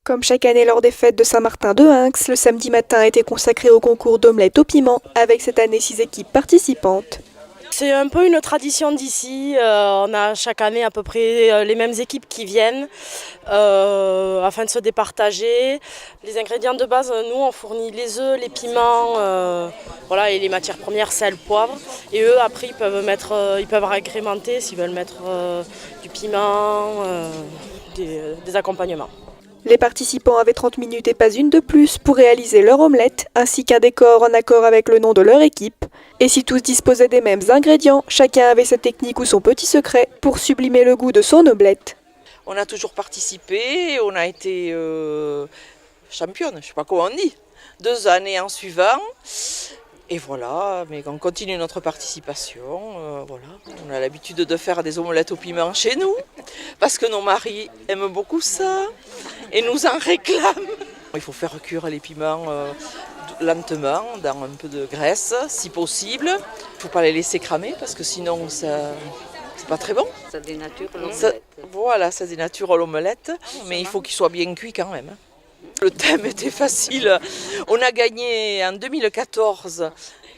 Comme chaque année lors des fêtes de Saint-Martin de Hinx, le samedi matin a été consacré au concours d'omelette au piment, avec cette année 6 équipes participantes. C'est un peu une tradition d'ici, on a chaque année à peu près les mêmes équipes qui viennent afin de se départager. Les ingrédients de base, nous on fournit les œufs, les piments voilà, et les matières premières, sel, poivre. Et eux après ils peuvent agrémenter s'ils veulent mettre du piment, des accompagnements. Les participants avaient 30 minutes et pas une de plus pour réaliser leur omelette, ainsi qu'un décor en accord avec le nom de leur équipe. Et si tous disposaient des mêmes ingrédients, chacun avait sa technique ou son petit secret pour sublimer le goût de son omelette. On a toujours participé, on a été championne, je ne sais pas comment on dit, 2 années en suivant. Et voilà, mais on continue notre participation. Voilà. On a l'habitude de faire des omelettes au piment chez nous, parce que nos maris aiment beaucoup ça et nous en réclament. Il faut faire cuire les piments lentement, dans un peu de graisse, si possible. Il ne faut pas les laisser cramer, parce que sinon ça... c'est pas très bon. Ça dénature l'omelette. Voilà, ça dénature l'omelette, mais il faut qu'il soit bien cuit quand même. Le thème était facile. On a gagné en 2014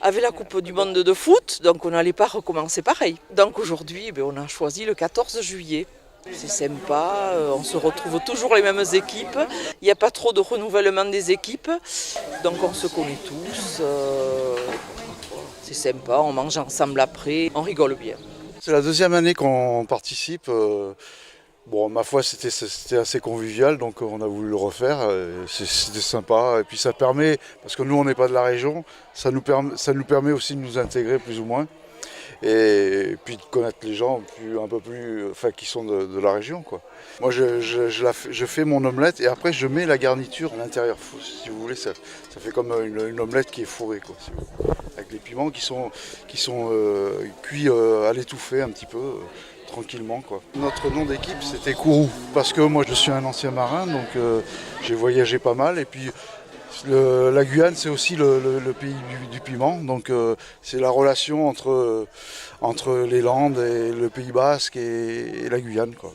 avec la Coupe du Monde de foot, donc on n'allait pas recommencer pareil. Donc aujourd'hui, on a choisi le 14 juillet. C'est sympa, on se retrouve toujours les mêmes équipes. Il n'y a pas trop de renouvellement des équipes, donc on se connaît tous. C'est sympa, on mange ensemble après, on rigole bien. C'est la 2e année qu'on participe. Bon, ma foi, c'était assez convivial, donc on a voulu le refaire. C'était sympa. Et puis ça permet, parce que nous on n'est pas de la région, ça nous permet aussi de nous intégrer plus ou moins. Et puis de connaître les gens un peu plus, enfin, qui sont de la région, quoi. Moi je fais mon omelette et après je mets la garniture à l'intérieur. Si vous voulez, ça fait comme une omelette qui est fourrée, quoi, si vous voulez. Avec les piments qui sont cuits à l'étouffée un petit peu. Tranquillement, quoi. Notre nom d'équipe c'était Kourou, parce que moi je suis un ancien marin, donc j'ai voyagé pas mal, et puis la Guyane c'est aussi le pays du piment, donc c'est la relation entre les Landes et le Pays Basque et la Guyane, quoi.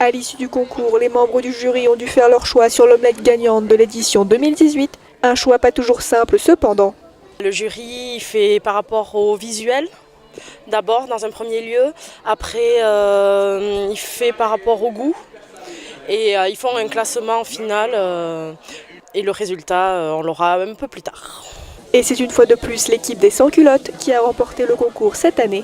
À l'issue du concours, les membres du jury ont dû faire leur choix sur l'omelette gagnante de l'édition 2018, un choix pas toujours simple cependant. Le jury fait par rapport au visuel. D'abord, dans un premier lieu, après il fait par rapport au goût et ils font un classement final et le résultat on l'aura un peu plus tard. Et c'est une fois de plus l'équipe des sans-culottes qui a remporté le concours cette année.